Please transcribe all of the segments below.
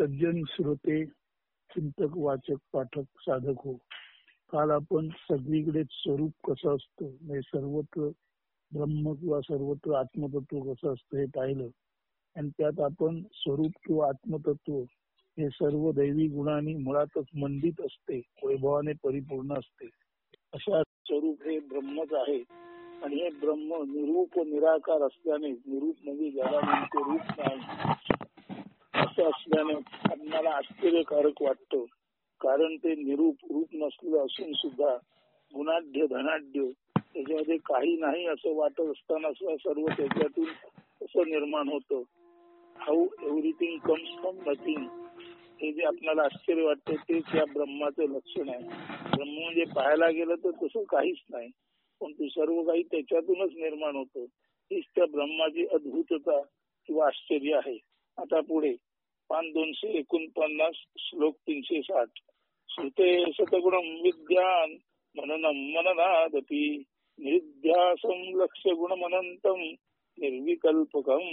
सज्जन श्रोते, चिंतक, वाचक, पाठक, साधक हो. काल आपण सगळीकडे स्वरूप कसं असतं, म्हणजे सर्वत्र ब्रह्म किंवा सर्वत्र आत्मतत्व कसं असतं हे पाहिलं. आणि त्यात आपण स्वरूप किंवा आत्मतत्व हे सर्व दैवी गुणांनी मुळातच मंडित असते, वैभवाने परिपूर्ण असते. अशा स्वरूप हे ब्रह्मच आहे. आणि हे ब्रह्म निरूप निराकार असल्याने, निरूप म्हणजे ज्याला म्हणतो रूप नाही असं असल्याने आपल्याला आश्चर्यकारक वाटतं. कारण ते निरूप रूप नसलेलं असून सुद्धा गुणाढ्य धनाढ्य त्याच्यामध्ये काही नाही असं वाटत असताना सर्व त्याच्यातून असं निर्माण होतं. How everything comes from nothing, हे जे आपल्याला आश्चर्य वाटतं तेच या ब्रह्माचं लक्षण आहे. ब्रह्म म्हणजे पाहायला गेलं तर तसं काहीच नाही, पण ते सर्व काही त्याच्यातूनच निर्माण होतं. हीच त्या ब्रह्माची अद्भुतता किंवा आश्चर्य आहे. आता पुढे पान 249 श्लोक 360. श्रुते शतगुणं विद्यान मननं मननादपि निध्यासं लक्ष्य गुणमनंतं निर्विकल्पकं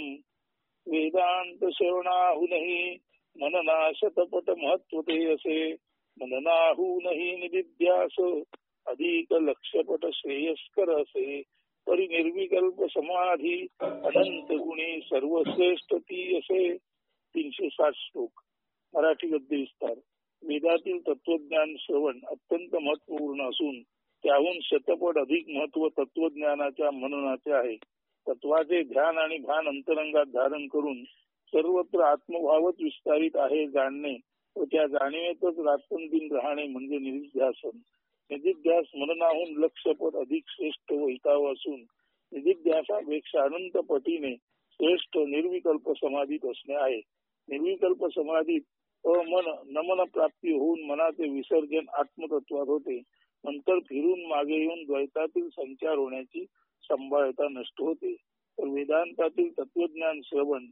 वेदांत श्रवणाहुनहि मननाशतपट महत्वते असे मननाहुनहि निदिध्यास अधिक लक्ष्यपट श्रेयस्कर असे परिनिर्विकल्प समाधी अनंत गुणी सर्वश्रेष्ठ ती असे. 360 श्लोक. मराठी गद्य विस्तार. वेदातील तत्वज्ञान श्रवण अत्यंत महत्वपूर्ण असून त्याहून शतपट अधिक महत्व तत्वज्ञानाच्या मननाचे आहे. तत्वाचे ध्यान आणि भान अंतरंगात धारण करून सर्वत्र आत्मभावच विस्तारित आहे जाणणे व त्या जाणीवेतच रात्रंदिन राहणे म्हणजे निधिध्यासन. निधिध्यास मननाहून लक्षपट अधिक श्रेष्ठ व हिताव असून निधिध्यासापेक्षा अनंत पटीने श्रेष्ठ निर्विकल्प समाधीत असणे आहे. निर्विकल्प समाधीत अमन नमन प्राप्ती होऊन मनाचे विसर्जन आत्मतत्वात होते. नंतर फिरून मागे येऊन द्वैतातील संचार होण्याची संभाव्यता नष्ट होते. तर वेदांतातील तत्वज्ञान श्रवण,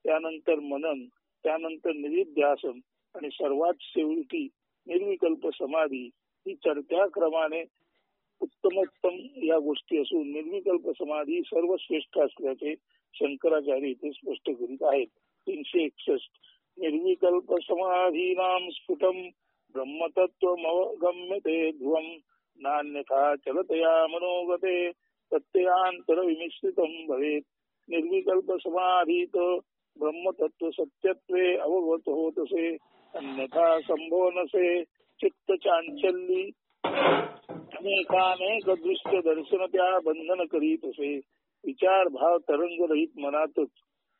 त्यानंतर मनन, त्यानंतर निधिध्यासन आणि सर्वात शेवटी निर्विकल्प समाधी ही चढत्या क्रमाने उत्तमोत्तम या गोष्टी असून निर्विकल्प समाधी सर्वश्रेष्ठ असल्याचे शंकराचार्य इथे स्पष्ट करीत आहेत. 361. निर्विकल्प समाधीनां स्फुटं ब्रह्मतत्त्वमवगम्यते ध्रुवं नान्यथा चलतया मनोगते प्रत्ययांतर विमिश्रितं भवेत्. निर्विकल्प समाधीत ब्रह्मतत्व सत्यत्वे अवगत होतसे अन्यथा संभव नसे. चित्त चांचल्ली अनेकानेक दृश्य दर्शन त्या बंधन करीत असे. विचार भाव तरंग रहित मनातच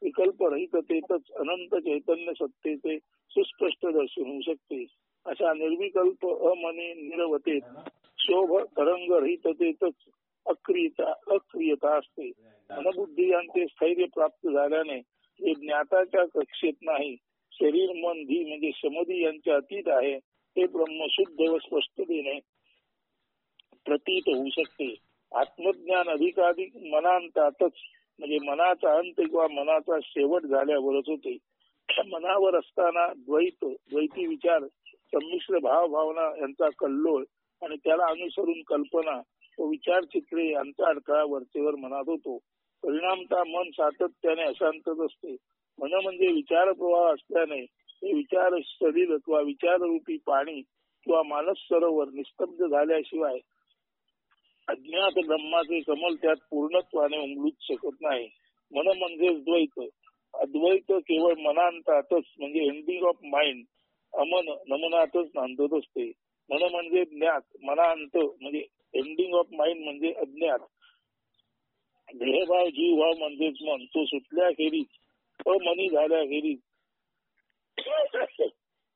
विकल्प रहिततेतच अनंत चैतन्य सत्तेचे सुस्पष्ट दर्शन होऊ शकते. अशा निर्विकल्प अमनी निरवतेत शोभ तरंग रहिततेतच अक्रियता असते. मनबुद्धी यांचे स्थैर्य प्राप्त झाल्याने हे ज्ञाताच्या कक्षेत नाही, शरीर मन धी म्हणजे समधी यांच्या अतीत आहे ते ब्रह्म शुद्ध व स्पष्टतेने प्रतीत होऊ शकते. आत्मज्ञान अधिकाधिक मनांतातच म्हणजे मनाचा अंत किंवा मनाचा शेवट झाल्यावरच होते. मनावर असताना द्वैती विचार, संमिश्र भावभावना यांचा कल्लोळ आणि त्याला अनुसरून कल्पना व विचार चित्रे यांचा अडथळा वरचेवर मनात होतो. परिणामता मन सातत्याने अशांतच असते. मन म्हणजे विचार प्रवाह असल्याने हे विचार सलील अथवा विचाररूपी पाणी किंवा मानस सरोवर निस्तब्ध झाल्याशिवाय अज्ञात ब्रह्माचे कमल त्यात पूर्णत्वाने उमलूच शकत नाही. मन म्हणजेच द्वैत. अद्वैत केवळ मनांतातच म्हणजे एंडिंग ऑफ माइंड अमन नमनातच नांदत असते. मन म्हणजे ज्ञात, मनांत म्हणजे एंडिंग ऑफ माइंड म्हणजे अज्ञात. देहभाव जीवभाव म्हणजेच मन, तो सुटल्याखेरीज अमनी झाल्याखेरीज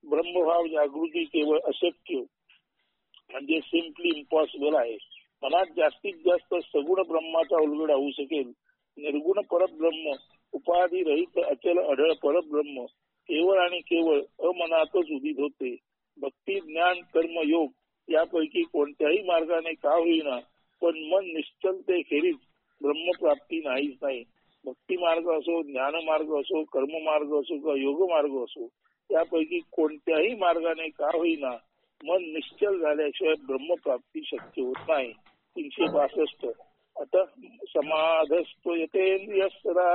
ब्रह्मभाव जागृती केवळ अशक्य म्हणजे सिम्पली इम्पॉसिबल आहे. मनात जास्तीत जास्त सगुण ब्रह्माचा उलगडा होऊ शकेल. निर्गुण परब्रह्म, उपाधी रहित अचल अढळ परब्रह्म केवळ आणि केवळ अमनातच उदित होते. भक्ती, ज्ञान, कर्म, योग यापैकी कोणत्याही मार्गाने का होईना पण मन निश्चलते खेरीज ब्रह्मप्राप्ती नाहीच नाही. भक्ती मार्ग असो, ज्ञान मार्ग असो, कर्म मार्ग असो किंवा योग मार्ग असो, यापैकी कोणत्याही मार्गाने का होईना मन निश्चल झाल्याशिवाय ब्रह्मप्राप्ती शक्य होत नाही. 362. आता समाधस्तो यतेंद्रियः सदा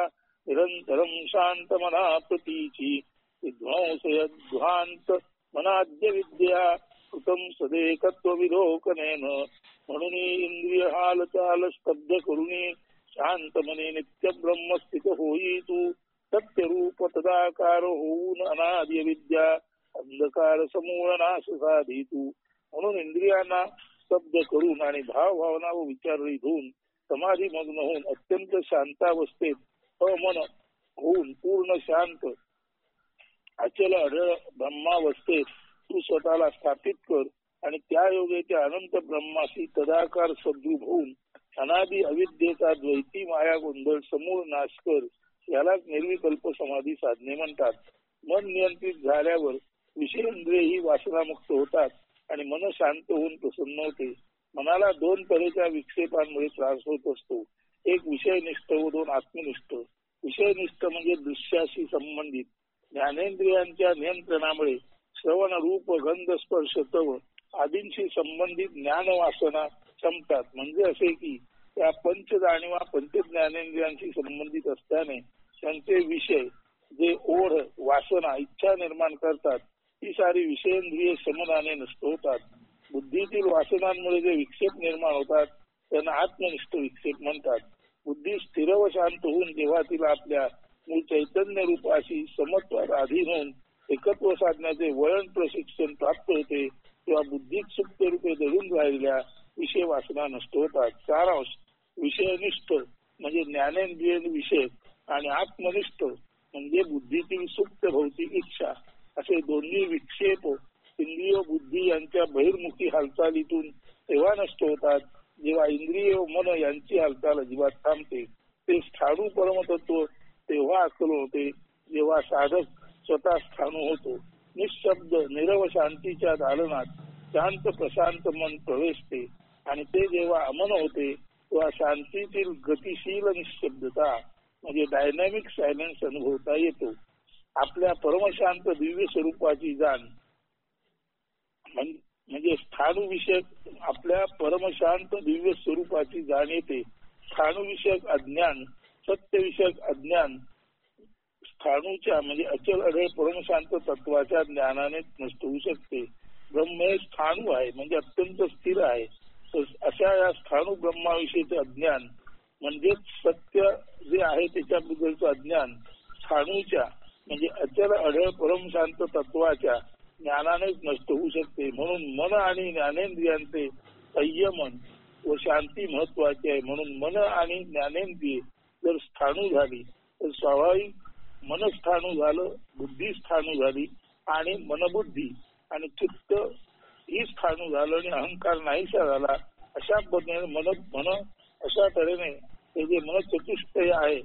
निरंतरं शांत मना प्रतीची विध्वंसयध्वांत मनाद्य विद्या कृतम सदेकत्व विलोकनेन. म्हणून इंद्रिय हालचाल स्तब्ध करुणी शांत मने नित्य ब्रह्मस्थित होई तू. सत्यरूप तदाकार होऊन अनाद्य विद्या अंधकार समूळ नाश साधितू. म्हणून इंद्रियांना स्तब्ध करून आणि भावना व विचाररहित होऊन समाधी मग्न होऊन अत्यंत शांतावस्थेत अमन होऊन पूर्ण शांत अचल अढळ ब्रह्मावस्थेत तू स्वतःला स्थापित कर आणि त्या योगेच्या अनंत ब्रह्माशी तदाकार सद्रूप होऊन अनादि अविद्येचा द्वैती माया गोंधळ समूळ नाश कर. यालाच निर्विकल्प समाधी साधने म्हणतात. मन नियंत्रित झाल्यावर विषयेंद्रिय ही वासनामुक्त होतात आणि मन शांत होऊन प्रसन्न होते. मनाला दोन तऱ्हेच्या विक्षेपांमुळे त्रास होत असतो. एक विषयनिष्ठ व दोन आत्मनिष्ठ. विषयनिष्ठ म्हणजे दृश्याशी संबंधित ज्ञानेंद्रियांच्या नियंत्रणामुळे श्रवण रूप गंध स्पर्श तव आदींशी संबंधित ज्ञान वासना संपतात. म्हणजे असे की त्या पंच जाणीवा पंचज्ञानेंद्रियांशी संबंधित असल्याने त्यांचे विषय जे ओढ वासना इच्छा निर्माण करतात ती सारी विषयेंद्रिय शमनाने नष्ट होतात. बुद्धीतील वासनांमुळे जे विक्षेप निर्माण होतात त्यांना आत्मनिष्ठ विक्षेप म्हणतात. बुद्धी स्थिर व शांत होऊन जेव्हा तिला आपल्या मूळ चैतन्य रूपाशी समत्वात अधीन होऊन एकत्व साधण्याचे वळण प्रशिक्षण प्राप्त होते तेव्हा बुद्धीत सुप्त रूपे दडून राहिलेल्या विषय वासना नष्ट होतात. सारांश विषयनिष्ठ म्हणजे ज्ञानेंद्रिय विषय आणि आत्मनिष्ठ म्हणजे बुद्धीतील सुप्त भौतिक इच्छा असे दोन्ही विक्षेप इंद्रिय बुद्धी यांच्या बहिर्मुखी हालचालीतून तेव्हा नष्ट होतात जेव्हा इंद्रिय व मन यांची हालचाल अजिबात थांबते. ते स्थाणू परमतत्व तेव्हा आकलन होते जेव्हा साधक स्वतः स्थाणू होतो. निशब्द निरव शांतीच्या दालनात शांत प्रशांत मन प्रवेशते आणि ते जेव्हा अमन होते तेव्हा शांतीतील गतिशील निशब्दता म्हणजे डायनॅमिक सायलेन्स अनुभवता येतो. आपल्या परमशांत दिव्य स्वरूपाची जाण म्हणजे स्थाणू विषयक आपल्या परमशांत दिव्य स्वरूपाची जाण येते. स्थाणू विषयक अज्ञान सत्यविषयक अज्ञान स्थाणूच्या म्हणजे अचल अढळ परमशांत तत्वाच्या ज्ञानाने नष्ट होऊ शकते. ब्रह्म हे स्थाणू आहे म्हणजे अत्यंत स्थिर आहे. अशा या स्थाणू ब्रह्माविषयीचे अज्ञान म्हणजे सत्य जे आहे त्याच्याबद्दलचं अज्ञान स्थाणूच्या म्हणजे अचल अढळ परमशांत तत्वाच्या ज्ञानानेच नष्ट होऊ शकते. म्हणून मन आणि ज्ञानेंद्रियांचे संयमन व शांती महत्वाची आहे. म्हणून मन आणि ज्ञानेंद्रिय जर स्थाणू झाली तर स्वाभाविक मनस्थाणू झालं, बुद्धी स्थाणू झाली आणि मनबुद्धी आणि चित्त ही स्थाणू झालं आणि अहंकार नाहीसा झाला. अशा पद्धतीने मन अशा तऱ्हेने हे जे मन चतुष्टय आहे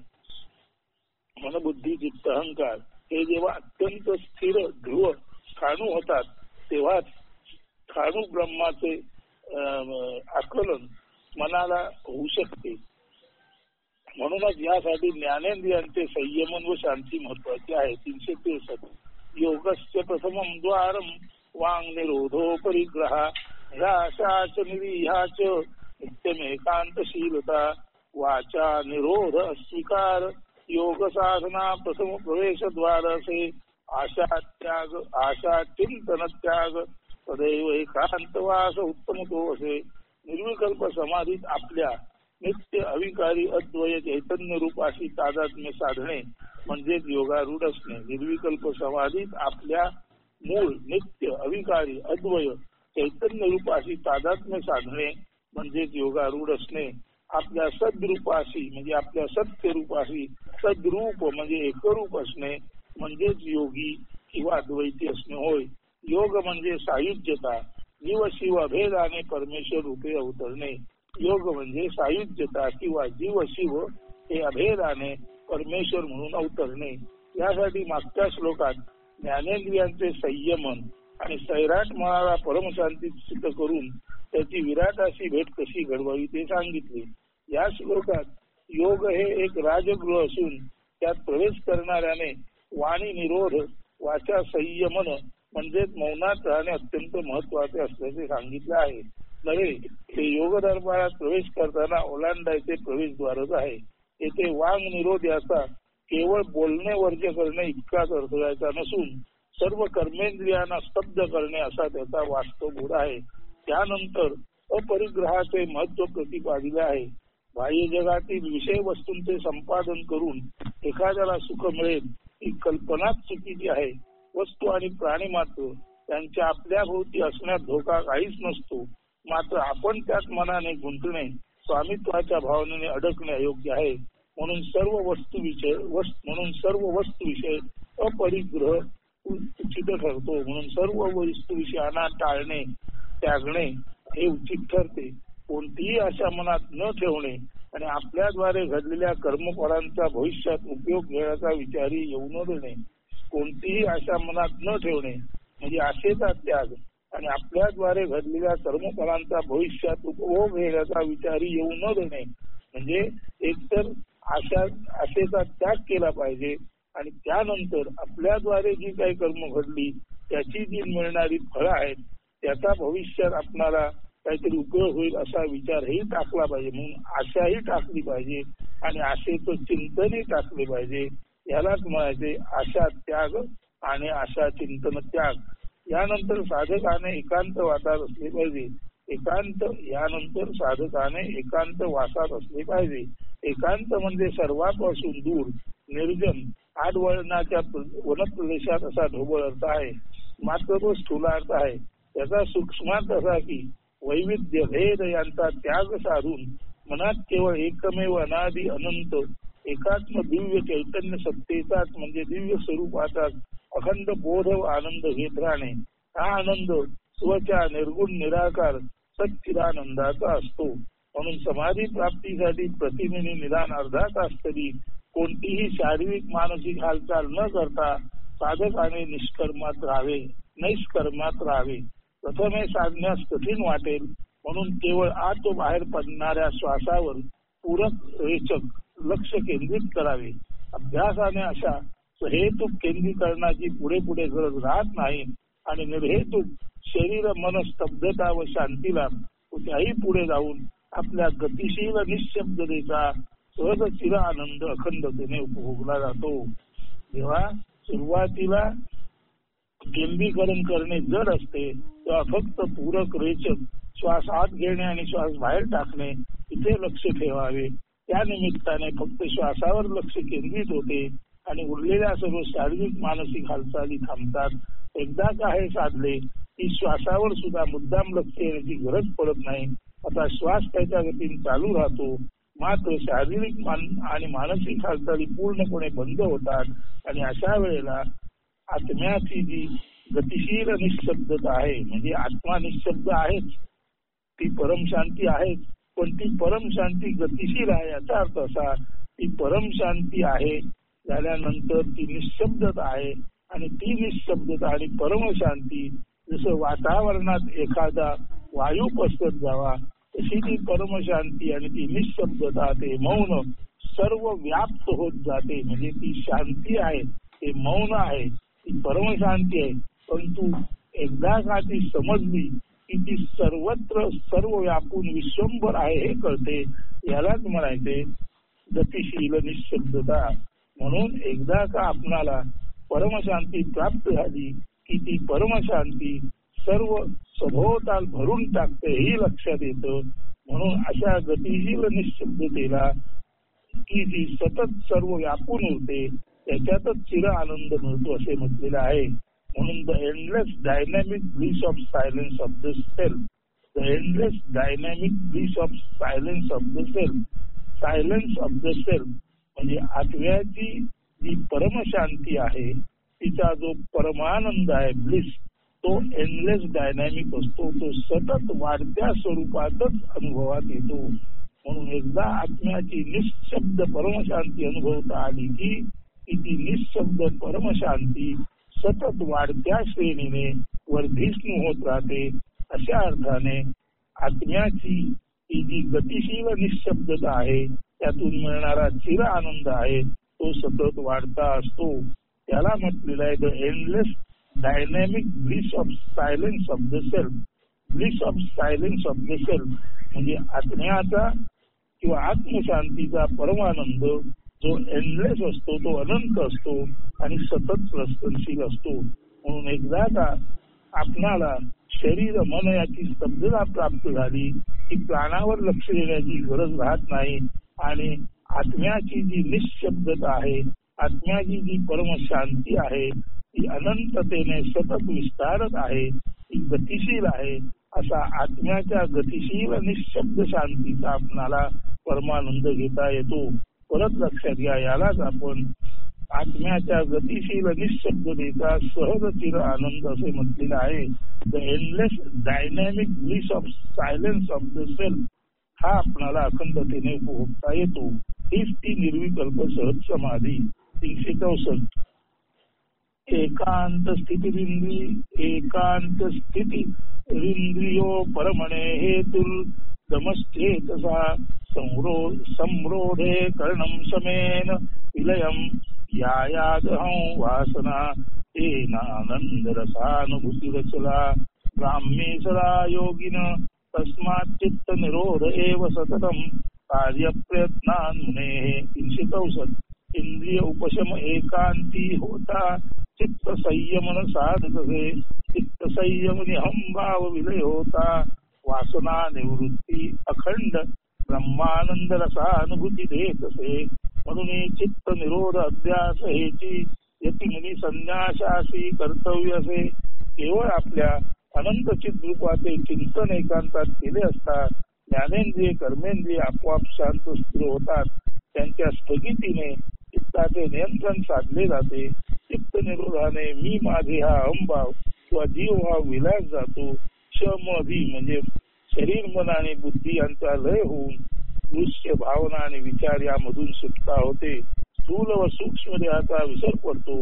मनबुद्धी चित्त अहंकार हे जेव्हा अत्यंत स्थिर ध्रुव स्थाणू होतात तेव्हाच स्थाणू ब्रह्माचे आकलन मनाला होऊ शकते. म्हणूनच यासाठी ज्ञानेंद्रियांचे संयमन व शांती महत्वाची आहे. 363 योगस्य प्रथमं द्वारं वांग निरोधो परिग्रह निराशाच निरीहाच नित्यमेकांतशीलता वाचा निरोध अस्वीकार योग साधना प्रथम प्रवेश द्वार असे आशा चिंतन त्याग सदैव एकांतवास उत्तम तो असे. निर्विकल्प समाधीत आपल्या नित्य अविकारी अद्वय चैतन्य रूपाशी तादात्म्य साधणे म्हणजेच योगारूढ असणे. निर्विकल्प समाधीत आपल्या मूळ नित्य अविकारी अद्वय चैतन्य रूपाशी तादात्म्य साधणे म्हणजेच योगारूढ असणे. आपल्या सद्रूपाशी म्हणजे आपल्या सत्य रूपाशी सद्रूप म्हणजे एकरूप असणे म्हणजेच योगी किंवा अद्वैती असणे होय. योग म्हणजे सायुज्यता जीव शिव अभेदाने परमेश्वर रूपे अवतरणे. योग म्हणजे सायुज्यता किंवा जीव शिव हे अभेदाने परमेश्वर म्हणून अवतरणे. यासाठी मागच्या श्लोकात ज्ञानेंद्रियांचे संयमन आणि सैराट मनाला परमशांतीत सिद्ध करून त्याची विराटाशी भेट कशी घडवावी ते सांगितले. या श्लोकात योग हे एक राजगृह असून त्यात प्रवेश करणाऱ्याने वाणी निरोध वाचा संयमन म्हणजेच मौनात राहणे अत्यंत महत्वाचे असल्याचे सांगितले आहे. नव्हे हे योग दरबारात प्रवेश करताना ओलांडायचे प्रवेशद्वारच आहे. येथे वांग निरोध याचा केवळ बोलणे वर्ज्य करणे इतकाच अर्थ द्यायचा नसून सर्व कर्मेंद्रियांना स्तब्ध करणे असा त्याचा वास्तव गुण आहे. त्यानंतर अपरिग्रहाचे महत्व प्रतिपादिले आहे. बाह्य जगातील विषय वस्तूंचे संपादन करून एखाद्याला सुख मिळेल ही कल्पनाच चुकीची आहे. वस्तू आणि प्राणी मात्र त्यांच्या आपल्या भोवती असण्यात धोका काहीच नसतो. मात्र आपण त्यात मनाने गुंतणे, स्वामित्वाच्या भावनेने अडकणे अयोग्य आहे. म्हणून सर्व वस्तूविषय अपरिग्रह उचित ठरतो. म्हणून सर्व वस्तूविषयांना टाळणे, त्यागणे हे उचित ठरते. कोणतीही आशा मनात न ठेवणे आणि आपल्याद्वारे घडलेल्या कर्मफळांचा भविष्यात उपयोग घेण्याचा विचारही येऊ न देणे. कोणतीही आशा मनात न ठेवणे म्हणजे आशेचा त्याग आणि आपल्याद्वारे घडलेल्या कर्मफळांचा भविष्यात उपभोग घेण्याचा विचारही येऊ न देणे म्हणजे एकतर आशेचा त्याग केला पाहिजे आणि त्यानंतर आपल्याद्वारे जी काही कर्म घडली त्याची जी मिळणारी फळं आहेत त्याचा भविष्यात आपल्याला काहीतरी उपयोग होईल असा विचारही टाकला पाहिजे. म्हणून आशाही टाकली पाहिजे आणि आशेचं चिंतनही टाकले पाहिजे. यालाच म्हणायचे आशा त्याग आणि आशा चिंतन त्याग. यानंतर साधकाने एकांत वासात असले पाहिजे. यानंतर साधकाने एकांत वासात असले पाहिजे. एकांत म्हणजे सर्वांपासून दूर, निर्जन, आडवळणाच्या वनप्रदेशात असा ढोबळ अर्थ आहे. मात्र तो स्थूलार्थ आहे. त्याचा सूक्ष्मार्थ असा की वैविध्य भेद यांचा त्याग साधून मनात केवळ एकमेव अनादि अनंत एकात्म दिव्य चैतन्य सत्तेचाच म्हणजे दिव्य स्वरूपाचाच अखंड बोध व आनंद घेत राहणे. हा आनंद स्वच्या निर्गुण निराकार सच्चिदानंदाचा असतो. म्हणून समाधी प्राप्तीसाठी प्रतिदिनी निदान अर्धा तास तरी कोणतीही शारीरिक मानसिक हालचाल न करता साधकाने निष्कर्मात राहावे. प्रथमे साधण्यास कठीण वाटेल म्हणून केवळ आत व बाहेर पडणाऱ्या श्वासावर पूरक रेचक लक्ष केंद्रित करावे. अभ्यासाने अशा सहेतुक केंद्रीकरणाची पुढे पुढे गरज राहत नाही आणि निर्हेतुक शरीर मन स्तब्धता व शांतीला कुठेही पुढे जाऊन आपल्या गतिशील निःशब्दतेचा सहज चिर आनंद अखंडतेने उपभोगला जातो. जेव्हा सुरुवातीला केंद्रीकरण करणे जड असते तेव्हा फक्त पूरक रेचक श्वास आत घेणे आणि श्वास बाहेर टाकणे इथे लक्ष ठेवावे. त्या निमित्ताने फक्त श्वासावर लक्ष केंद्रित होते आणि उरलेल्या सर्व शारीरिक मानसिक हालचाली थांबतात. एकदा का हे साधले की श्वासावर सुद्धा मुद्दाम लक्ष देण्याची गरज पडत नाही. आता श्वास त्याच्या गतीने चालू राहतो. मात्र शारीरिक आणि मानसिक हालचाली पूर्णपणे बंद होतात आणि अशा वेळेला आत्म्याची जी गतिशील निःशब्दता आहे म्हणजे आत्मा निःशब्द आहेच, ती परमशांती आहेच, पण ती परमशांती गतिशील आहे. याचा अर्थ असा ती परमशांती आहे झाल्यानंतर ती निःशब्दता आहे आणि ती निःशब्दता आणि परमशांती जसं वातावरणात एखादा वायू पसरत जावा तशी ती परमशांती आणि ती निःशब्दता ते मौन सर्व व्याप्त होत जाते. म्हणजे ती शांती आहे, ते मौन आहे, ती परमशांती आहे. परंतु एकदा का ती समजली की ती सर्वत्र सर्व व्यापून विश्वंभर आहे हे कळते. यालाच म्हणायचे गतिशील निःशब्दता. म्हणून एकदा का आपणाला परमशांती प्राप्त झाली की ती परमशांती सर्व सभोवताल भरून टाकते हे लक्षात येतं. म्हणून अशा गतिशील निःशब्दतेला की जी सतत सर्व व्यापून होते त्याच्यातच चिर आनंद मिळतो असे म्हटलेलं आहे. म्हणून the endless dynamic bliss of silence of the self, the endless dynamic bliss of silence of the self, silence of the self म्हणजे आत्म्याची जी परमशांती आहे तिचा जो परमानंद आहे ब्लिस तो एंडलेस डायनॅमिक असतो. तो सतत वाढत्या स्वरूपातच अनुभवात येतो. म्हणून एकदा आत्म्याची निःशब्द परमशांती अनुभवता आली की ती निःशब्द परमशांती सतत वाढत्या श्रेणीने वर्धिष्णू होत राहते. अशा अर्थाने आत्म्याची ही जी गतिशील निःशब्दता आहे त्यातून मिळणारा चिर आनंद आहे तो सतत वाढता असतो. त्याला म्हटलेलं आहे the endless dynamic bliss of silence of the self. Bliss of silence of the self म्हणजे आत्म्याचा किंवा आत्मशांतीचा परमानंद जो एंडलेस असतो, तो अनंत असतो आणि सतत प्रस्तनशील असतो. म्हणून एकदा का आपणाला शरीर मन याची स्तब्धता प्राप्त झाली की प्राणावर लक्ष देण्याची गरज राहत नाही आणि आत्म्याची जी निशब्दता आहे, आत्म्याची जी परम शांती आहे, ती अनंततेने सतत विस्तारत आहे, ती गतिशील आहे. असा आत्म्याच्या गतिशील निशब्द शांतीचा आपणाला परमानंद घेता येतो. परत लक्षात घ्या, यालाच आपण आत्म्याच्या गतिशील निशब्दतेचा सहज चिर आनंद असे म्हटलेलं आहे. The endless dynamic bliss of silence of the self हा आपणाला अखंडतेने उपभोगता येतो. हीच ती निर्विकल्प सहज समाधी. 364 एकांत स्थिती इंद्रियो परमणे हेतुल दमश्चेतसा संरोधे कर्णम समेन विलयम यायादहं वासना तेनानंद रसानुभूती रचला ब्राह्मी सदा योगिन तस्मात् चित्त निरोध एव सततम कार्य प्रयत्नान् मुने. 364 इंद्रिय उपशम एकांती होता चित्त संयमन साधकसे चित्त संयम निहम भाव विलय होता वासना निवृत्ती अखंड ब्रह्मानंद रसानुभूती देतसे. म्हणून चित्त निरोध अभ्यास हेची यती मुनी संन्यासासी कर्तव्यसे. केवळ आपल्या अनंत चिद्रूपाचे चिंतन एकांतात केले असता ज्ञानेंद्रिय कर्मेंद्रिय आपोआप शांत स्थिर होतात. त्यांच्या स्थगितीने चित्ताचे नियंत्रण साधले जाते. चित्त निरोधाने मी माझे हा अहंभाव किंवा जीव हा विलास जातो. शमधी म्हणजे शरीर मन आणि बुद्धी यांचा लय होऊन दृश्य भावना आणि विचार यामधून सुटका होते. स्थूल व सूक्ष्म देहाचा विसर पडतो.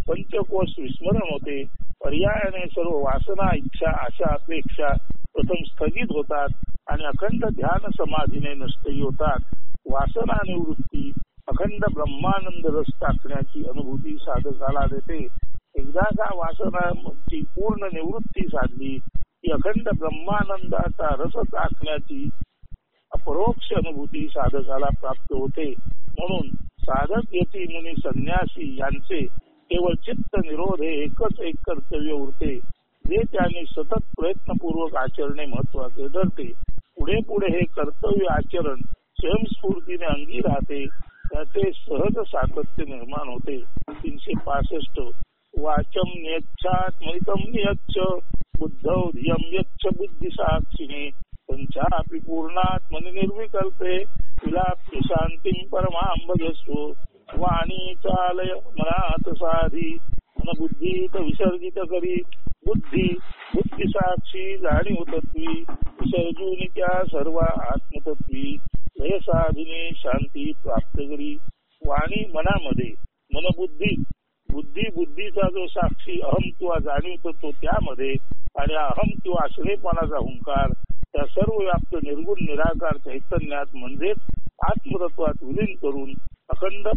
पंचकोश विस्मरण होते. पर्यायाने सर्व वासना इच्छा आशा अपेक्षा प्रथम स्थगित होतात आणि अखंड ध्यान समाधीने नष्टही होतात. वासना निवृत्ती अखंड ब्रह्मानंद रस टाकण्याची अनुभूती साधकाला देते. एकदा का वासनाची पूर्ण निवृत्ती साधली की अखंड ब्रह्मानंदाचा रस टाकण्याची अपरोक्ष अनुभूती साधकाला प्राप्त होते. म्हणून साधक यती मुनी संन्यासी यांचे केवळ चित्त निरोध हे एकच एक कर्तव्य उरते, जे त्यांनी सतत प्रयत्नपूर्वक आचरणे महत्वाचे ठरते. पुढे पुढे हे कर्तव्य आचरण स्वयंस्फूर्तीने अंगी राहते, त्याचे सहज सातत्य निर्माण होते. 365 वाचम नियच्छात्मनितम नियच्छ बुद्धौ धियम यच्छ बुद्धी साक्षिणे पंचापि पूर्णात्मनि निर्विकल्पे विलाप्य शांतिं परमां भजस्व. वाणी चालय मनात साधी मन बुद्धीत विसर्जित करी बुद्धी साक्षी जाणीव तत्वी विसर्जून त्या सर्व आत्मतत्वी लय साधिने शांती प्राप्त करी. वाणी मनामध्ये मन बुद्धीचा जो साक्षी अहम किंवा जाणीव तत्व त्यामध्ये आणि अहम किंवा आश्रयपणाचा हुंकार त्या सर्व व्याप्त निर्गुण निराकार चैतन्यात म्हणजेच आत्मतत्वात विलीन करून अखंड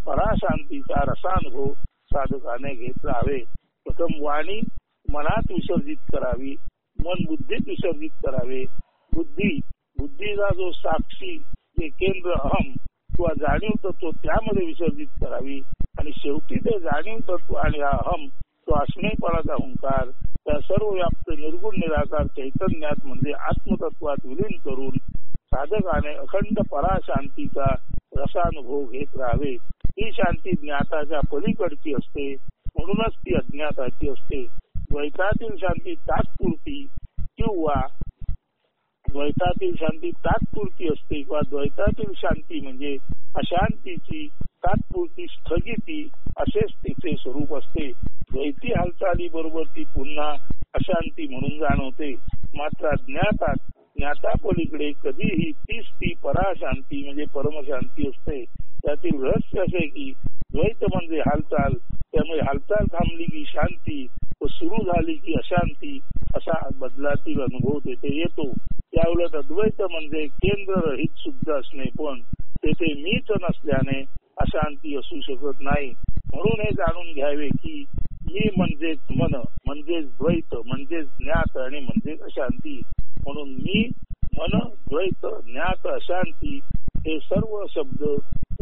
पराशांतीचा रसानुभव साधकाने घेत राहावे. प्रथम वाणी मनात विसर्जित करावी, मन बुद्धीत विसर्जित करावे. बुद्धीचा जो साक्षी जे केंद्र अहम किंवा जाणीव तत्व त्यामध्ये विसर्जित करावी आणि शेवटी ते जाणीव तत्व आणि अहम तो आश्रयपणाचा हुंकार त्या सर्व व्याप्त निर्गुण निराकार चैतन्यात म्हणजे आत्मतत्वात विलीन करून साधकाने अखंड पराशांतीचा रसानुभव घेत राहावे. ही शांती ज्ञाताच्या पलीकडची असते, म्हणूनच ती अज्ञाताची असते. द्वैतातील शांती तात्पुरती असते किंवा द्वैतातील शांती म्हणजे अशांतीची तात्पुरती स्थगिती असेच तिचे स्वरूप असते. द्वैती हालचाली बरोबर ती पुन्हा अशांती म्हणून जाणवते. मात्र ज्ञाता पलीकडे कधीही तीच ती पराशांती म्हणजे परमशांती असते. त्यातील रहस्य असे की द्वैत म्हणजे हालचाल, त्यामुळे हालचाल थांबली की शांती व सुरू झाली की अशांती असा बदलातील अनुभव तेथे येतो. त्याउलट अद्वैत म्हणजे केंद्र रहित शुद्ध असणे, पण तेथे मीच नसल्याने अशांती असू शकत नाही. म्हणून हे जाणून घ्यावे की मी म्हणजेच मन, म्हणजेच द्वैत, म्हणजेच ज्ञात आणि म्हणजेच अशांती. म्हणून मी मन द्वैत ज्ञात अशांती हे सर्व शब्द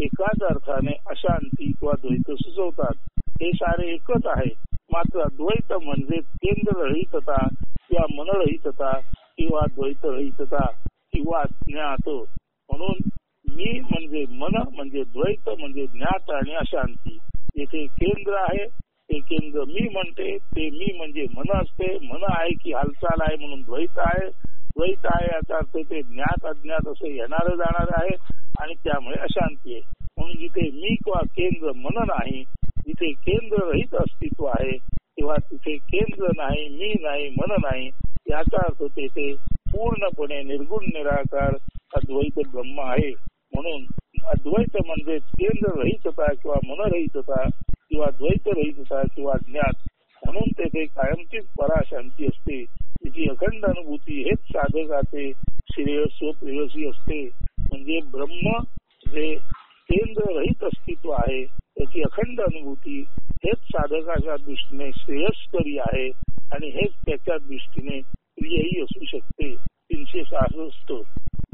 एकाच अर्थाने अशांती किंवा द्वैत सुचवतात. हे सारे एकच आहे. मात्र द्वैत म्हणजे केंद्ररहितता किंवा मनरहितता किंवा द्वैतरहितता किंवा अज्ञात. म्हणून मी म्हणजे मन म्हणजे द्वैत म्हणजे ज्ञात आणि अशांती. येथे केंद्र आहे ते केंद्र मी म्हणते, ते मी म्हणजे मन असते. मन आहे की हालचाल आहे म्हणून द्वैत आहे. द्वैत आहे याचा अर्थ ते ज्ञात अज्ञात असे येणारं जाणार आहे आणि त्यामुळे अशांती आहे. म्हणून जिथे मी किंवा केंद्र मन नाही, जिथे केंद्र रहित अस्तित्व आहे तेव्हा तिथे केंद्र नाही, मी नाही, मन नाही. याचा अर्थ तेथे पूर्णपणे निर्गुण निराकार अद्वैत ब्रह्म आहे. म्हणून अद्वैत म्हणजे केंद्र रहितता किंवा मनरहितता किंवा द्वैत रहितता किंवा ज्ञात. म्हणून तेथे कायमचीच पराशांती असते. तिची अखंड अनुभूती हेच साधकाचे श्रेयस व प्रेयसी असते. म्हणजे ब्रह्म जे केंद्र रहित अस्तित्व आहे त्याची अखंड अनुभूती हेच साधकाच्या दृष्टीने श्रेयस्करी आहे आणि हेच त्याच्या दृष्टीने प्रियही असू शकते. 366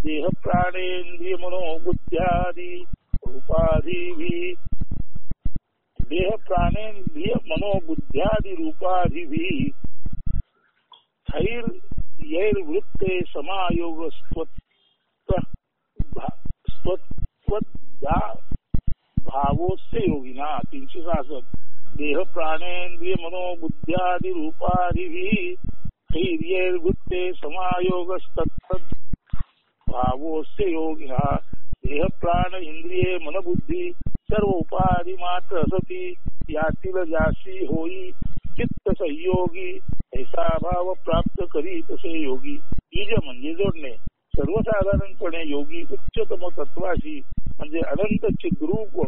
देह प्राणेंद्रिय मनोबुद्ध्यादी रूपाधिभी देह प्राणेंद्रिय मनोबुद्ध्यादी रूपाधिभी स्थैर्यैर्वृत्ते समायोग भावोस्य योगिना. 366 देह प्राणेंद्रिय मनोबुद्ध्यादी रूपाधिभी स्थैर्यैर्वृत्ते समायोग भावोस्य योगिना. देह प्राण इंद्रिये मनबुद्धी सर्व उपाधी मात्र असती, यातील जासी होई चित्त संयोगी, ऐसा भाव प्राप्त करी तसे योगी. युज म्हणजे जोडणे. सर्वसाधारणपणे योगी उच्चतम तत्वाशी म्हणजे अनंत चिद्रूप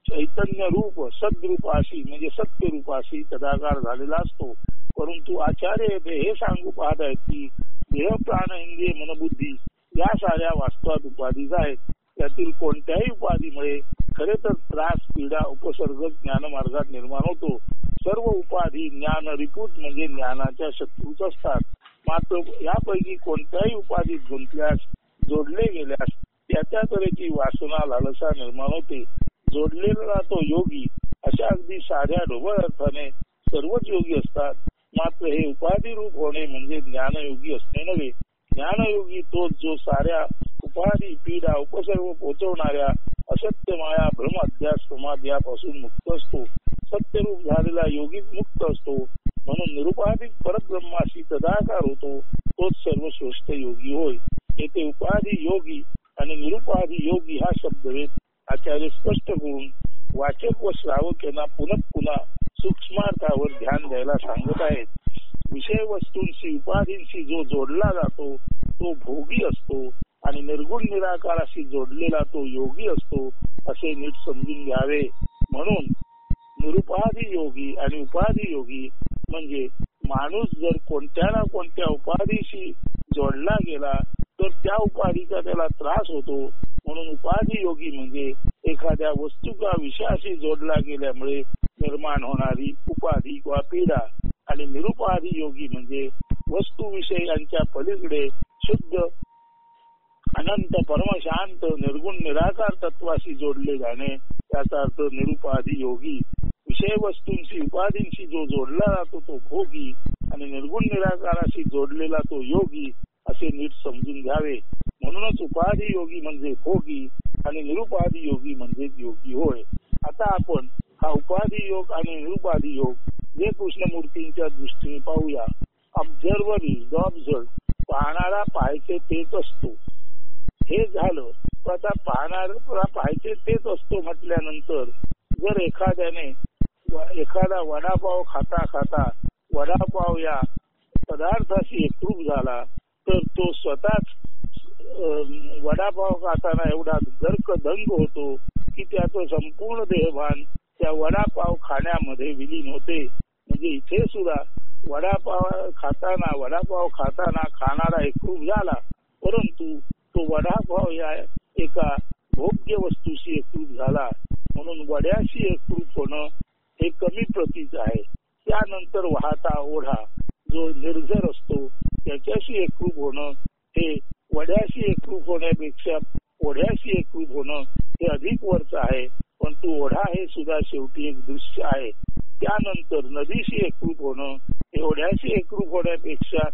चैतन्य रूप सद्रूपाशी म्हणजे सत्य रूपाशी तदाकार झालेला असतो. परंतु आचार्य हे सांगू पाहत आहेत की देह प्राण इंद्रिय मनबुद्धी या साऱ्या वास्तवात उपाधीच आहेत. त्यातील कोणत्याही उपाधीमुळे खरे तर त्रास पीडा उपसर्ग ज्ञान मार्गात निर्माण होतो. सर्व उपाधी ज्ञान रिपूट म्हणजे ज्ञानाच्या शत्रूच असतात. मात्र यापैकी कोणत्याही उपाधीत गुंतल्यास जोडले गेल्यास त्याच्या तऱ्हेची वासना लालसा निर्माण होते. जोडलेला तो योगी अशा अगदी साध्या ढोबळ अर्थाने सर्वच योगी असतात. मात्र हे उपाधी रूप होणे म्हणजे ज्ञानयोगी असणे नव्हे. ज्ञानयोगी तोच जो साऱ्या उपाधी पीडा उपसर्ग पोचवणाऱ्या असत्य माया भ्रम अध्यास प्रमाद यापासून मुक्त असतो. सत्यरूप झालेला योगीच मुक्त असतो. म्हणून निरुपाधिक परब्रह्माशी तदाकार होतो. तोच सर्वश्रेष्ठ योगी होय. येथे उपाधी योगी आणि निरुपाधी योगी हा शब्दभेद आचार्य स्पष्ट करून वाचक व श्रावक यांना पुन्हा सूक्ष्मार्थावर ध्यान द्यायला सांगत आहेत. विषय वस्तूंशी उपाधींशी जो जोडला जातो तो भोगी असतो आणि निर्गुण निराकाराशी जोडलेला तो योगी असतो असे नीट समजून घ्यावे. म्हणून निरुपाधी योगी आणि उपाधी योगी म्हणजे माणूस जर कोणत्या ना कोणत्या उपाधीशी जोडला गेला तर त्या उपाधीचा त्याला त्रास होतो. म्हणून उपाधी योगी म्हणजे एखाद्या वस्तू किंवा विषयाशी जोडला गेल्यामुळे निर्माण होणारी उपाधी किंवा पीडा. आणि निरुपाधी योगी म्हणजे वस्तू विषय यांच्या पलीकडे शुद्ध अनंत परमशांत निर्गुण निराकार तत्वाशी जोडले जाणे याचा अर्थ निरुपाधी योगी. विषय वस्तूंशी उपाधींशी जो जोडला जातो तो भोगी आणि निर्गुण निराकाराशी जोडलेला तो योगी असे नीट समजून घ्यावे. म्हणूनच उपाधी योगी म्हणजे भोगी आणि निरुपाधी योगी म्हणजे योगी होय. आता आपण हा उपाधी योग आणि निरुपाधी योग जे कृष्णमूर्तींच्या दृष्टीने पाहूया. Observer is the observed. पाहणारा पाहायचे तेच असतो. हे झालं. आता पाहणारा पाहायचे तेच असतो म्हटल्यानंतर जर एखाद्याने एखादा वडापाव खाता खाता वडापाव या पदार्थाशी एकरूप झाला तर तो स्वतःच वडापाव खाताना एवढा दंग होतो की त्याचं संपूर्ण देहभान त्या वडापाव खाण्यामध्ये विलीन होते. म्हणजे इथे सुद्धा वडापाव खाताना खाणारा एकरूप झाला परंतु तो वडापाव या एका भोग्य वस्तूशी एकरूप झाला. म्हणून वड्याशी एकरूप होणं हे कमी प्रतीचं आहे. त्यानंतर वाहता ओढा जो निर्झर असतो त्याच्याशी एकरूप होणं हे वड्याशी एकरूप होण्यापेक्षा ओढ्याशी एकरूप होणं हे अधिक वरच आहे, पण तू ओढा हे सुद्धा शेवटी एक दृश्य आहे. त्यानंतर नदीशी एकरूप होणं हे ओढ्याशी एकरूप होण्यापेक्षा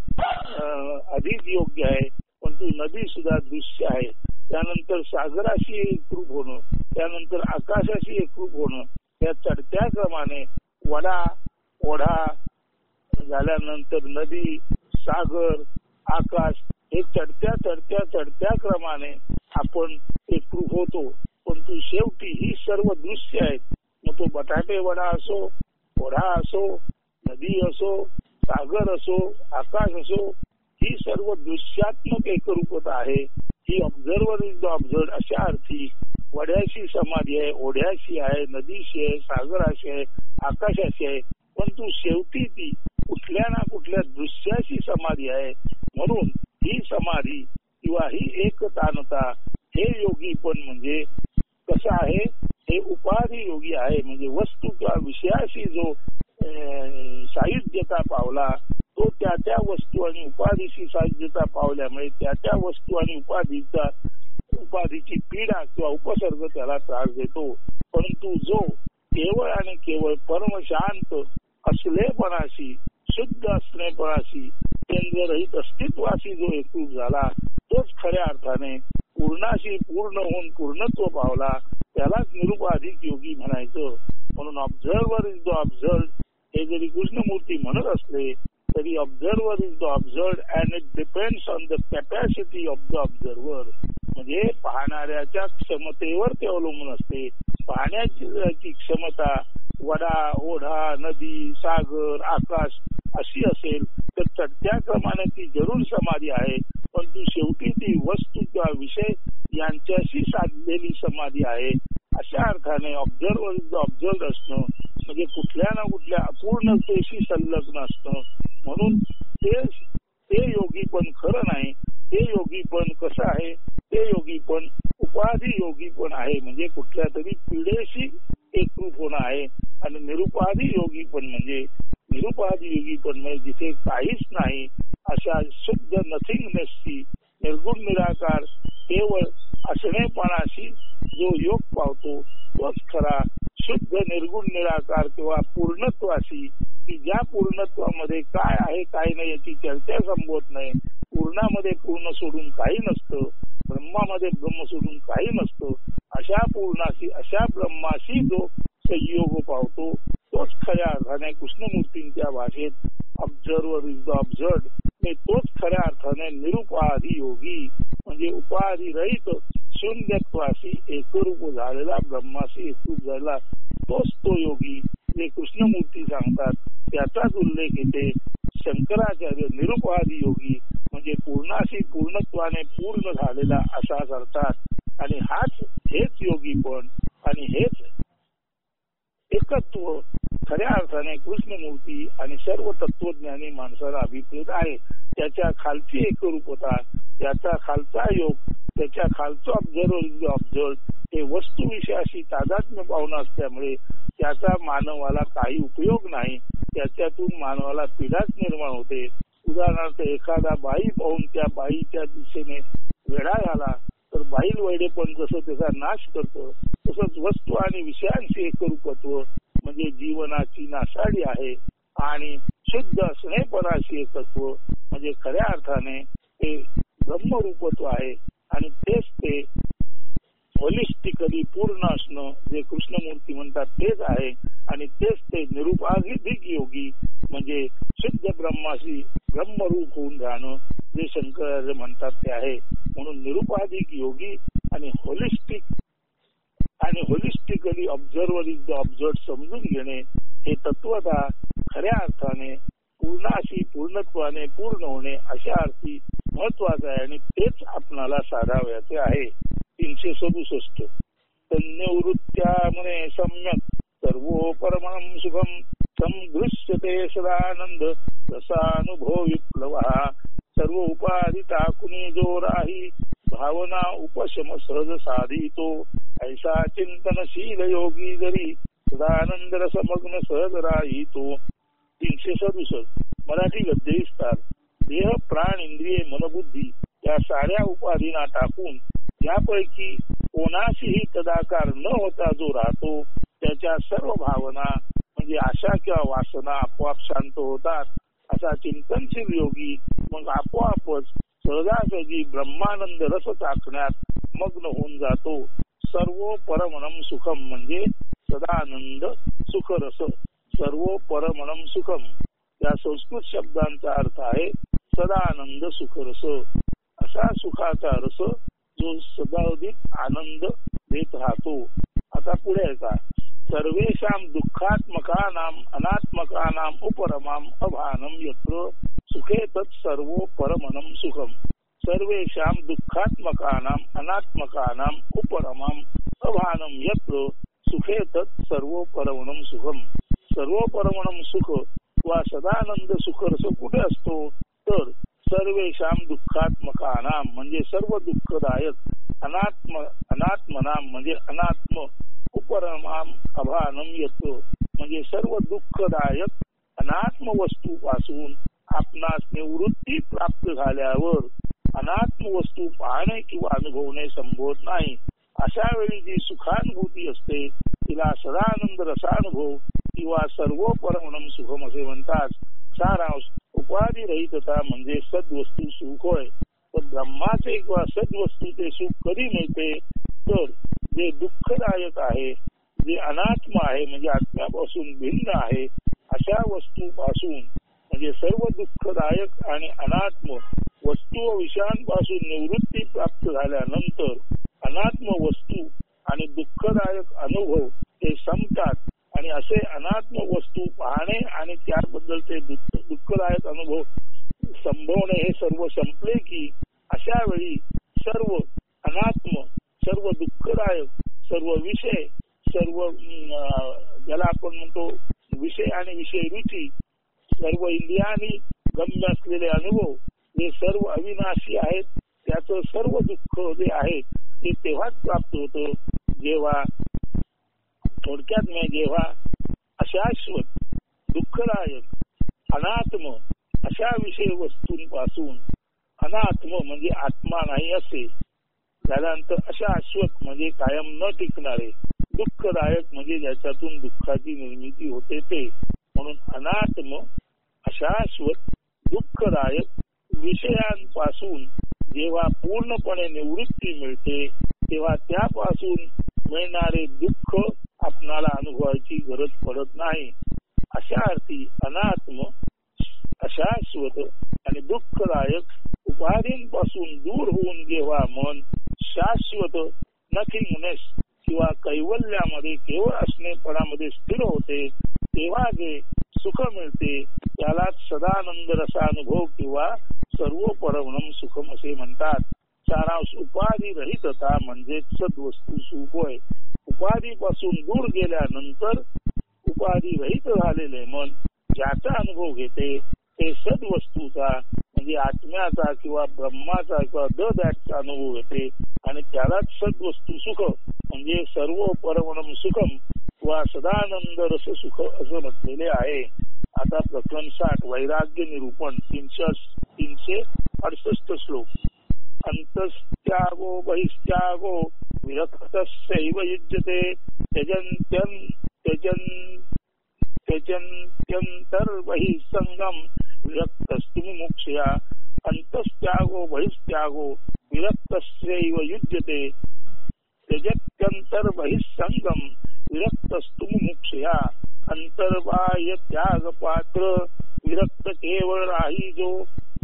अधिक योग्य आहे, पण तू नदी सुद्धा दृश्य आहे. त्यानंतर सागराशी एकरूप होणं, त्यानंतर आकाशाशी एकरूप होणं, या चढत्या क्रमाने वडा ओढा झाल्यानंतर नदी, सागर, आकाश हे चढत्या चढत्या चढत्या क्रमाने आपण एकरूप होतो. पण तू शेवटी ही सर्व दृश्य आहेत, मग तो बटाटे वडा असो, ओढा असो, नदी असो, सागर असो, आकाश असो, ही सर्व दृश्यात्मक एकरूपता आहे. ही ऑब्झर्वर इज द ऑब्झर्ड अशा अर्थी वड्याशी समाधी आहे, ओढ्याशी आहे, नदीशी आहे, सागराशी आहे, आकाशाशी आहे, पण तू शेवटी ती कुठल्या ना कुठल्या दृश्याशी समाधी आहे. म्हणून ही समाधी किंवा ही एकतानता हे योगी पण म्हणजे कसं आहे, हे उपाधी योगी आहे. म्हणजे वस्तू किंवा विषयाशी जो सायुज्यता पावला तो त्या त्या वस्तू आणि उपाधीशी सायुज्यता पावल्यामुळे त्या त्या वस्तू आणि उपाधीची पीडा किंवा उपसर्ग त्याला त्रास देतो. परंतु जो केवळ आणि केवळ परमशांत असलेपणाशी, शुद्ध असलेपणाशी, केंद्ररहित अस्तित्वाशी जो एकरूप झाला तोच खऱ्या अर्थाने पूर्णाशी पूर्ण होऊन पूर्णत्व पावला, त्यालाच निरुपाधिक योगी म्हणायचं. म्हणून ऑब्झर्वर इज द ऑब्झर्व्ड हे जरी कृष्णमूर्ती म्हणत असले तरी observer is the observed and it depends on the capacity of the observer. म्हणजे पाहणाऱ्याच्या क्षमतेवर ते अवलंबून असते. पाहण्याची क्षमता वडा, ओढा, नदी, सागर, आकाश अशी असेल तर चढत्या क्रमाने ती जरूर समाधी आहे, पण ती शेवटी ती वस्तू किंवा विषय यांच्याशी साधलेली समाधी आहे. अशा अर्थाने ऑब्झर्वर इज द ऑब्झर्व्ड असणं म्हणजे कुठल्या ना कुठल्या अपूर्णतेशी संलग्न असणं. म्हणून ते योगी पण खरं नाही, ते योगी पण कसं आहे, ते योगी पण उपाधी योगी पण आहे, म्हणजे कुठल्या तरी पिढेशी एकरूप होणं आहे. आणि निरुपाधी योगी पण म्हणजे निरुपाधी योगी पण म्हणजे जिथे काहीच नाही अशा शुद्ध नथिंगनेसची, निर्गुण निराकार केवळ असणेपणाशी जो योग पावतो तोच खरा शुद्ध निर्गुण निराकार किंवा पूर्णत्वाशी, की ज्या पूर्णत्वामध्ये काय आहे काय नाही याची चर्चा संभवत नाही. पूर्णामध्ये पूर्ण सोडून काही नसतं, ब्रह्मामध्ये ब्रह्म सोडून काही नसतं. अशा पूर्णाशी, अशा ब्रह्माशी जो संयोग पावतो तोच खऱ्या अर्थाने कृष्णमूर्तींच्या भाषेत ऑब्झर्वर इज द ऑब्झर्व्ड, तोच खऱ्या अर्थाने निरुपाधी योगी म्हणजे उपाधी रहित शून्यत्वाशी एकरूप झालेला, ब्रह्माशी एकरूप झालेला तोच तो योगी जे कृष्णमूर्ती सांगतात. त्याचाच उल्लेख येते. शंकराचार्य निरुपाधी योगी म्हणजे पूर्णाशी पूर्णत्वाने पूर्ण झालेला असा करतात. आणि हेच योगी पण आणि हेच एकत्व खऱ्या अर्थाने कृष्णमूर्ती आणि सर्व तत्वज्ञानी माणसाला अभिप्रेत आहे. त्याच्या खालची एकरूपता, त्याचा खालचा योग, त्याच्या खालचं ऑब्झर्व्ड हे वस्तू विषयाशी तादात्म्य पावणं असल्यामुळे त्याचा मानवाला काही उपयोग नाही. त्याच्यातून मानवाला पीडाच निर्माण होते. उदाहरणार्थ एखादा बाई पाहून त्या बाईच्या दिशेने वेढा झाला तर बाईल वैडे पण जसं त्याचा नाश करतो तसंच वस्तू आणि विषयांशी एकरूपत्व म्हणजे जीवनाची नासाडी आहे. आणि शुद्ध असणेपणाशी एकत्व म्हणजे खऱ्या अर्थाने ते ब्रह्मरूपत्व आहे. आणि तेच ते होलिस्टिकली पूर्ण असणं जे कृष्णमूर्ती म्हणतात तेच आहे. आणि तेच ते निरुपाधिक योगी म्हणजे शुद्ध ब्रह्माशी ब्रह्मरूप होऊन राहणं जे शंकराचार्य म्हणतात ते आहे. म्हणून निरुपाधिक योगी आणि होलिस्टिकली ऑब्झर्वर इज द ऑब्झर्व्ड समजून घेणे हे तत्वता खऱ्या अर्थाने पूर्णाशी पूर्णत्वाने पूर्ण होणे अशा अर्थी महत्वाचं आहे. आणि तेच आपणाला साधावयाचे आहे. 367 तन्निवृत्त्या म्हणे सम्यक सर्वो परमं सुखम समदृश्यते सदानंद रसानुभव विप्लवा सर्व उपाधी टाकुनी जो राही भावना उपशम सहज साधितो ऐसा चिंतनशील योगी जरी सदानंद रसमग्न सहज राहितो. 367 मराठी गद्य विस्तार. देह, प्राण, इंद्रिये, मनबुद्धी या साऱ्या उपाधींना टाकून यापैकी कोणाशीही तदाकार न होता जो राहतो त्याच्या सर्व भावना म्हणजे आशा किंवा वासना आपोआप शांत होतात. असा चिंतनशील योगी मग आपोआपच सहजासहजी ब्रह्मानंद रस चाखण्यात मग्न होऊन जातो. सर्व परमनम सुखम म्हणजे सदानंद सुखरस. सर्व परमनम सुखम या संस्कृत शब्दांचा अर्थ आहे सदानंद सुखरस. असा सुखाचा रस जो सदाधिक आनंद देत राहतो. आता पुढे का सर्वेषां दुःखात्मकानां अनात्मकानां उपरमां अभानं यत्र सुखे तत् सर्व परमनम सुखम. सर्वेषां दुःखात्मकानां अनात्मकानां उपरमां अभानं यत्र सुखे तत् सर्व परमनम सुखम. सर्व परमनम सुख वा सदानंद सुखरस कुठे असतो तर सर्वेषां दुःखात्मकानां म्हणजे सर्व दुःखदायक, अनात्मनां म्हणजे अनात्म, उपरमाम अभानम येतो म्हणजे सर्व दुःखदायक अनात्म वस्तू पासून आपणास निवृत्ती प्राप्त झाल्यावर अनात्म वस्तू पाहणे किंवा अनुभवणे संभवत नाही. अशा वेळी जी सुखानुभूती असते तिला सदानंद रसानुभव किंवा सर्व परमनम सुखम असे म्हणतात. सारांश उपाधी रहितता म्हणजे सद्वस्तू सुख होय. तर ब्रह्माचे किंवा सद्वस्तूचे सुख कधी मिळते तर जे दुःखदायक आहे, जे अनात्म आहे म्हणजे आत्म्यापासून भिन्न आहे अशा वस्तू पासून म्हणजे सर्व दुःखदायक आणि अनात्म वस्तू व विषयांपासून निवृत्ती प्राप्त झाल्यानंतर अनात्म वस्तू आणि दुःखदायक अनुभव हे संपतात आणि असे अनात्म वस्तू पाहणे आणि त्याबद्दलचे दुःखदायक अनुभव संभवणे हे सर्व संपले की अशा वेळी सर्व अनात्म, सर्व दुःखदायक, सर्व विषय, सर्व ज्याला आपण म्हणतो विषय आणि विषय रुची, सर्व इंद्रियांनी गम्य असलेले अनुभव हे सर्व अविनाशी आहेत. त्याचं सर्व दुःख जे आहे ते तेव्हाच प्राप्त होतं जेव्हा थोडक्यात मी जेव्हा अशाश्वत, दुःखदायक, अनात्म अशा विषय वस्तूंपासून अनात्म म्हणजे आत्मा नाही असे झाल्यानंतर अशा अश्वत म्हणजे कायम न टिकणारे, दुःखदायक म्हणजे ज्याच्यातून दुःखाची निर्मिती होते ते. म्हणून अनात्म, अशाश्वत, दुःखदायक विषयांपासून जेव्हा पूर्णपणे निवृत्ती मिळते तेव्हा त्यापासून मिळणारे दुःख आपणाला अनुभवायची गरज पडत नाही. अशा अर्थी अनात्म, अशाश्वत आणि दुःखदायक उपाधींपासून दूर होऊन जेव्हा मन शाश्वत नथिंगनेस किंवा कैवल्यामध्ये केवळ असणेपणामध्ये स्थिर होते तेव्हा जे सुख मिळते त्याला सदानंद रसानुभव किंवा सर्व परमनम सुखम असे म्हणतात. सारांश उपाधी रहितता म्हणजे सद्वस्तू सुख होय. उपाधीपासून दूर गेल्यानंतर उपाधी रहित झालेले मन ज्याचा अनुभव घेते ते सद्वस्तूचा म्हणजे आत्म्याचा किंवा ब्रह्माचा किंवा दॅटचा अनुभव घेते आणि त्यालाच सद्वस्तू सुख म्हणजे सर्व परमनम सुखम वा सदानंद रस सुख असं म्हटलेले आहे. आता प्रकरण 60 वैराग्य निरूपण 368 श्लोक. अंतस्त्यागो बहिस्त्यागो विरक्तस्यैव युज्यते त्यजन्त्यन्तर्बहिस्संगम विरक्तस्तु मुमुक्षया. अंतस्त्यागो बहिस्त्यागो विरक्तस्यैव युज्यते त्यजन्त्यन्तर्बहिस्संगम विरक्तस्तु मुमुक्षया. अंतर्बाह्य त्याग पात्र विरक्त केवळ राही जो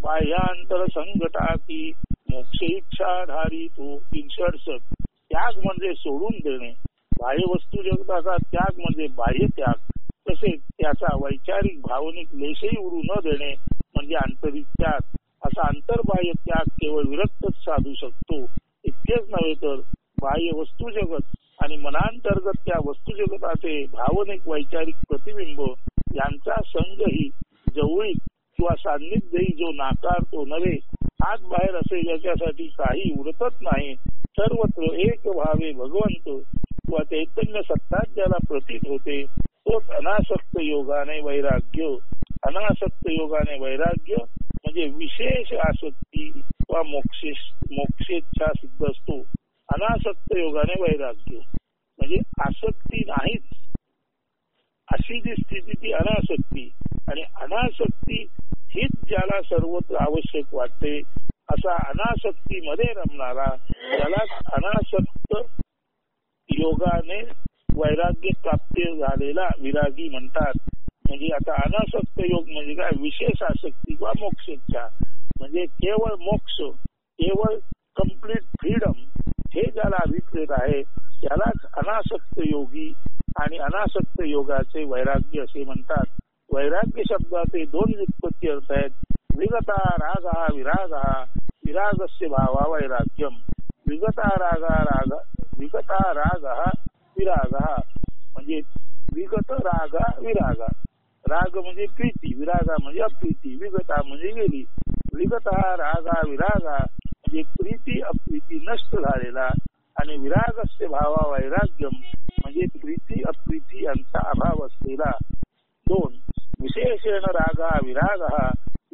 बाह्यांतर संघटाकी मोक्ष इच्छाधारी तो. 368. त्याग म्हणजे सोडून देणे. बाह्य वस्तू जगताचा त्याग म्हणजे बाह्य त्याग. तसेच त्याचा वैचारिक भावनिक लेशही उरू न देणे म्हणजे आंतरिक त्याग. असा अंतर्बाह्य त्याग केवळ विरक्तच साधू शकतो. इतकेच नव्हे तर बाह्य वस्तू जगत आणि मनांतर्गत त्या वस्तू जगताचे भावनिक वैचारिक प्रतिबिंब यांचा संघही जवळीक किंवा सान्निध्यही जो नाकारतो नव्हे, आत बाहेर असे ज्याच्यासाठी काही उरतच नाही, सर्वत्र एक भावे भगवंत किंवा चैतन्य सत्ताच ज्याला प्रतीत होते तोच अनासक्त योगाने वैराग्य. अनासक्त योगाने वैराग्य म्हणजे विशेष आसक्ती वा मोक्षेच्छा सिद्ध असतो. अनासक्त योगाने वैराग्य, म्हणजे आसक्ती नाहीच अशी जी स्थिती ती अनासक्ती. आणि अनासक्ती हीच ज्याला सर्वत्र आवश्यक वाटते असा अनासक्तीमध्ये रमणारा त्याला अनासक्त योगाने वैराग्य प्राप्त झालेला विरागी म्हणतात. म्हणजे आता अनासक्त योग म्हणजे काय, विशेष आसक्ती किंवा मोक्षेच्छा, म्हणजे केवळ मोक्ष, केवळ कम्प्लीट फ्रीडम हे ज्याला अभिप्रेत आहे त्यालाच अनासक्त योगी आणि अनासक्त योगाचे वैराग्य असे म्हणतात. वैराग्य शब्दाचे दोन व्युत्पत्ती अर्थ आहेत. विगता रागा विरागा, विरागस्य भावा वैराग्यम. विगता रागा विरागा म्हणजे विगत रागा विरागा. राग म्हणजे प्रीती, विरागा म्हणजे अप्रीती, विगता म्हणजे गेली. विगता रागा विरागा म्हणजे प्रीती अप्रीती नष्ट झालेला, आणि विरागस्य भावा वैराग्यम म्हणजे प्रीती अप्रीती यांचा अभाव असलेला. दोन, विशेषण रागा विरागा,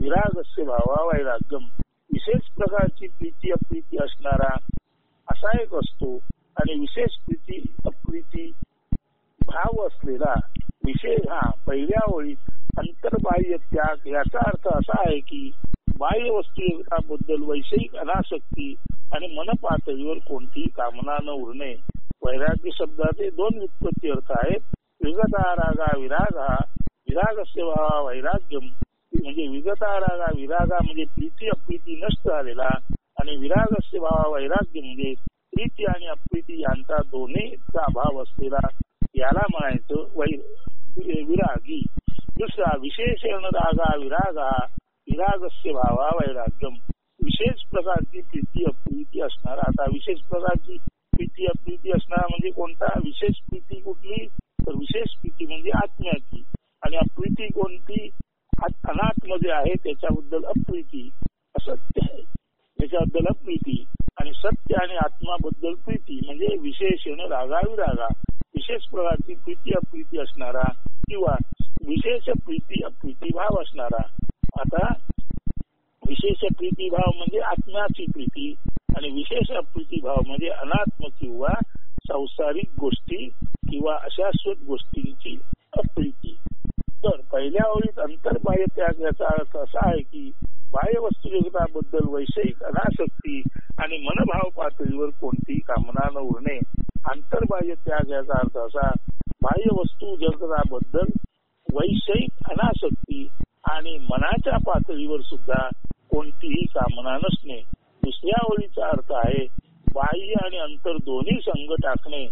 विरागस्य भावा वैराग्यम. विशेष प्रकारची प्रीती अप्रीती असणारा असा एक असतो, आणि विशेष प्रीती अप्रीती भाव असलेला विशेष. पहिल्या ओळीत अंतर्बाह्य त्याग याचा अर्थ असा आहे की बाह्य वस्तूबद्दल वैषयिक अनासक्ती आणि मनपातळीवर कोणतीही कामना न उरणे. वैराग्य शब्दाचे दोन व्युत्पत्ती अर्थ आहेत. विगता रागा विरागा, विरागस्य भावा वैराग्यम म्हणजे विगता रागा विरागा म्हणजे प्रीती अप्रीती नष्ट झालेला, आणि विरागस्य भावा वैराग्य म्हणजे प्रीती आणि अप्रीती यांचा दोन्हीचा अभाव असलेला याला म्हणायचं विरागी. दुसरा, विशेषण रागा विरागा, विरागस्य भावा वैराग्यम. विशेष प्रकारची प्रीती अप्रीती असणारा. आता विशेष प्रकारची प्रीती अप्रीती असणारा म्हणजे कोणता? विशेष प्रीती कुठली? तर विशेष प्रीती म्हणजे आत्म्याची, आणि अप्रीती कोणती? अनात्मध्ये आहे त्याच्याबद्दल अप्रीती, असत्य आहे त्याच्याबद्दल अप्रीती, आणि सत्य आणि आत्माबद्दल प्रीती म्हणजे विशेषण रागा विरागा. विशेष प्रकारची प्रीती अप्रीती असणारा किंवा विशेष प्रीती अप्रीती भाव असणारा. आता विशेष प्रीती भाव म्हणजे आत्म्याची प्रीती, आणि विशेष अप्रीती भाव म्हणजे अनात्म किंवा संसारिक गोष्टी किंवा अशाश्वत गोष्टींची अप्रीती. तर पहिल्या ओळीत अंतर्बाह्य त्याग याचा अर्थ असा आहे की बाह्य वस्तुजगताबद्दल वैषयिक अनासक्ती आणि मनभाव पातळीवर कोणतीही कामना न उरणे. अंतर्बाह्य त्याग याचा अर्थ असा, बाह्य वस्तू जगताबद्दल वैषयिक अनासक्ती आणि मनाच्या पातळीवर सुद्धा कोणतीही कामना नसणे. दुसऱ्या ओळीचा अर्थ आहे बाह्य आणि अंतर दोन्ही संग टाकणे.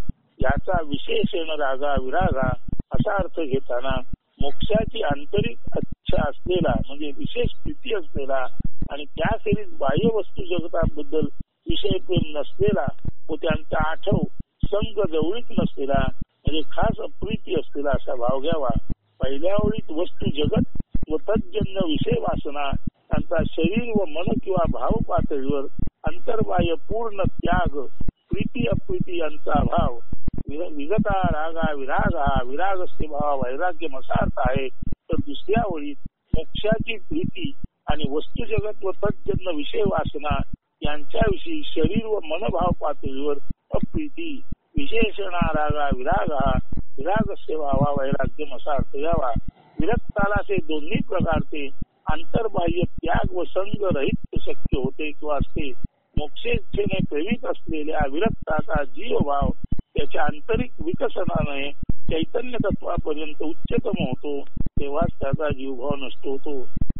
याचा विशेषण रागा विरागा असा अर्थ घेताना मोक्षाची आंतरिक इच्छा असलेला म्हणजे विशेष प्रीती असलेला आणि त्याखेरीज बाह्य वस्तू जगताबद्दल विषय प्रेम नसलेला व त्यांचा आठव संग जवळीक नसलेला म्हणजे खास अप्रीती असलेला असा भाव घ्यावा. पहिल्या ओळीत वस्तू जगत व तज्जन्य विषय वासना त्यांचा शरीर व मन किंवा भाव पातळीवर अंतर्बाह्य पूर्ण त्याग प्रीती अप्रीती यांचा अभाव विगता रागा विरागा विरागस्य भाव वैराग्य असा अर्थ आहे. तर दुसऱ्या ओळीत मोक्षाची प्रीती आणि वस्तू जगत व तज्जन्य विषय वासना यांच्याविषयी शरीर व मनभाव पातळीवर अप्रीती विशेषणा रागा विरागा विरागस्य भावा वैराग्य असा अर्थ घ्यावा. विरक्ताला ते दोन्ही प्रकारचे अंतर्बाह्य त्याग व संग रहित शक्य होते किंवा असते. मोक्षेच्छेने प्रेरित असलेल्या विरक्ताचा जीवभाव त्याच्या आंतरिक विकसनाने चैतन्य तत्वापर्यंत उच्चतम होतो, तेव्हाच त्याचा जीवभाव नष्ट होतो.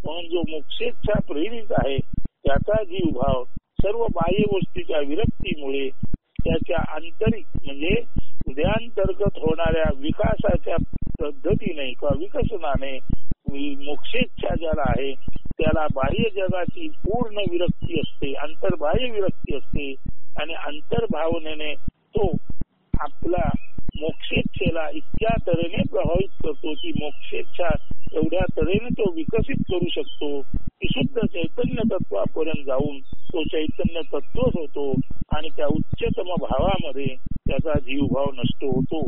म्हणून जो मोक्षेच्छा प्रेरित आहे त्याचा जीवभाव सर्व बाह्य गोष्टीच्या विरक्तीमुळे त्याच्या आंतरिक म्हणजे हृदयांतर्गत होणाऱ्या विकासाच्या पद्धतीने किंवा विकसनाने मोक्षेच्छा ज्याला आहे त्याला बाह्य जगाची पूर्ण विरक्ती असते, अंतर्बाह्य विरक्ती असते आणि अंतर्भावनेने तो आपला मोक्षेच्छेला इतक्या तऱ्हेने प्रभावित करतो की मोक्षेच्छा एवढ्या तऱ्हेने तो विकसित करू शकतो की शुद्ध चैतन्य तत्वापर्यंत जाऊन तो चैतन्य तत्वच होतो आणि त्या उच्चतम भावामध्ये त्याचा जीवभाव नष्ट होतो.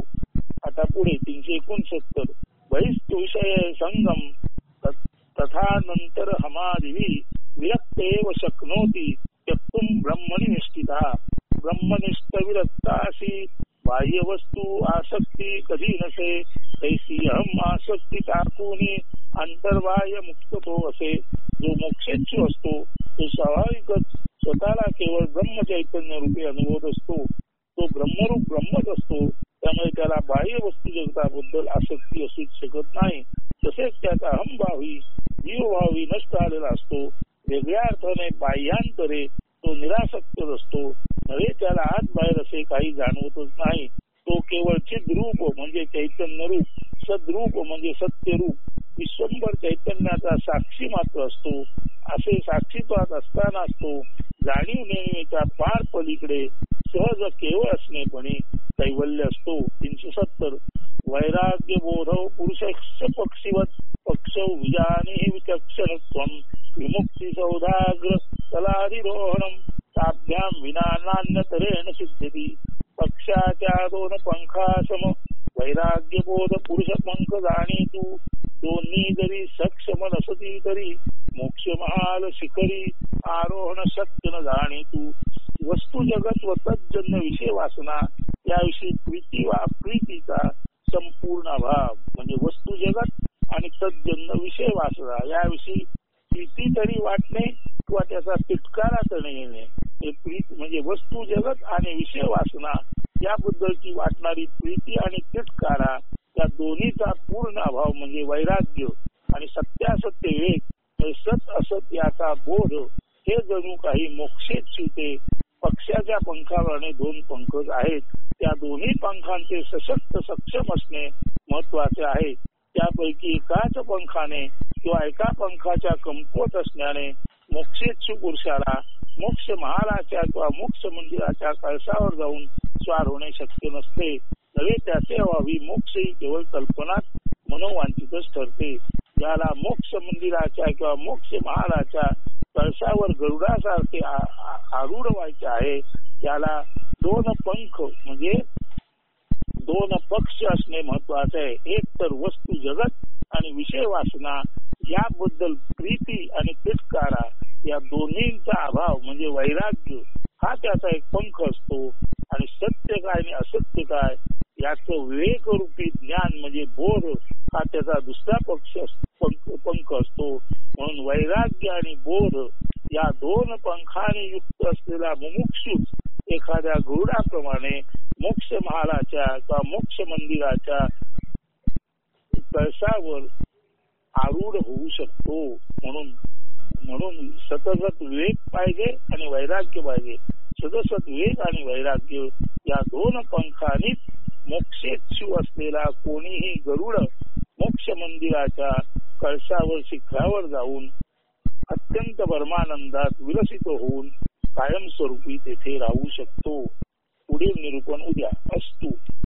आता पुढे 369 बहिस्तु विषय संगम तथा नंतर हमादिवी विरक्तेव शक्नोती त्यक्तुम ब्रह्मणि निष्ठिता ब्रह्मनिष्ठ विरक्तासी बाह्य वस्तू आसक्ती कधी नसे तैसी अहम आसक्ती टाकूनी अंतर्बाह्य मुक्त तो असे. जो मोक्षेच्छू असतो तो स्वाभाविकच स्वतःला केवळ ब्रह्म चैतन्य रूपी अनुभवत असतो. तो ब्रह्मरूप ब्रह्मच असतो. त्यामुळे त्याला बाह्य वस्तू जगताबद्दल आसक्ती असूच शकत नाही. तसेच त्याचा अहमभावी जीवभावी नष्ट आलेला असतो. वेगळ्या अर्थाने बाह्यांतरे तो निरासक्तच असतो. नव्हे त्याला आत बाहेर असे काही जाणवतच नाही. तो केवळ चिद्रूप म्हणजे चैतन्य रूप, सद्रूप म्हणजे सत्यरूप, विश्वंभर चैतन्याचा साक्षी मात्र असतो. असे साक्षीत्वात असताना तो जाणीव नेणीच्या पार पलीकडे सहज केवळ असणेपणी कैवल्य असतो. 370 वैराग्य बोधव पुरुष पक्षीवत पक्ष विजाने विचक्षणत्वम विमुक्ती सौधाग्र तलाधिरोहणम ताभ्याम विना नान्यतरेण सिद्ध्यति. पक्षाच्या दोन पंखासम वैराग्य बोध पुरुष पंख जाणीतू दोन्ही जरी सक्षम नसती तरी मोक्ष महाल शिखरी आरोहण शक्य न जाणीतू. वस्तू जगत व तज्जन्य विषय वासना याविषयी प्रीतीचा संपूर्ण अभाव म्हणजे वस्तू जगत आणि तज्जन्य विषय वासना याविषयी प्रीती तरी वाटणे किंवा त्याचा तिटकारा करणे येणे. हे प्रीती म्हणजे वस्तू जगत आणि विषय वासना याबद्दलची वाटणारी प्रीती आणि तिटकारा या दोन्हीचा पूर्ण अभाव म्हणजे वैराग्य आणि सत्यासत्य विवेक सत असत याचा बोध हे जणू काही मोक्षेच ते. पक्षाच्या पंखावरने दोन पंखच आहेत. त्या दोन्ही पंखांचे सशक्त सक्षम असणे महत्वाचे आहे. त्यापैकी एकाच पंखाने किंवा एका पंखाच्या कमकुवत असण्याने मोक्षेच्छू पुरुषाला मोक्ष महालाच्या किंवा मोक्ष मंदिराच्या कळसावर जाऊन स्वार होणे शक्य नसते. नव्हे त्याचे अभावी मोक्ष ही केवळ कल्पनाच मनोवांछितच ठरते. ज्याला मोक्ष मंदिराच्या किंवा मोक्ष महालाच्या कळसावर गरुडासारखे आरूढ व्हायचे आहे त्याला दोन पंख म्हणजे दोन पक्ष असणे महत्वाचे आहे. एक तर वस्तू जगत आणि विषय वासना याबद्दल प्रीती आणि तिटकारा या दोन्हींचा अभाव म्हणजे वैराग्य हा त्याचा एक पंख असतो. आणि सत्य काय आणि असत्य काय याचं विवेकरूपी ज्ञान म्हणजे बोध हा त्याचा दुसरा पंख असतो. म्हणून वैराग्य आणि बोध या दोन पंखाने युक्त असलेला मुमुक्षूच एखाद्या गरुडाप्रमाणे मोक्ष महालाच्या किंवा मोक्ष मंदिराच्या कळसावर आरूढ होऊ शकतो. म्हणून सतत विवेक पाहिजे आणि वैराग्य पाहिजे. सदसत विवेक आणि वैराग्य या दोन पंखांनीच मोक्षेच्छू असलेला कोणीही गरुड मोक्ष मंदिराच्या कळसावर शिखरावर जाऊन अत्यंत परमानंदात विलसित होऊन कायमस्वरूपी तेथे राहू शकतो. पुढील निरूपण उद्या. अस्तु.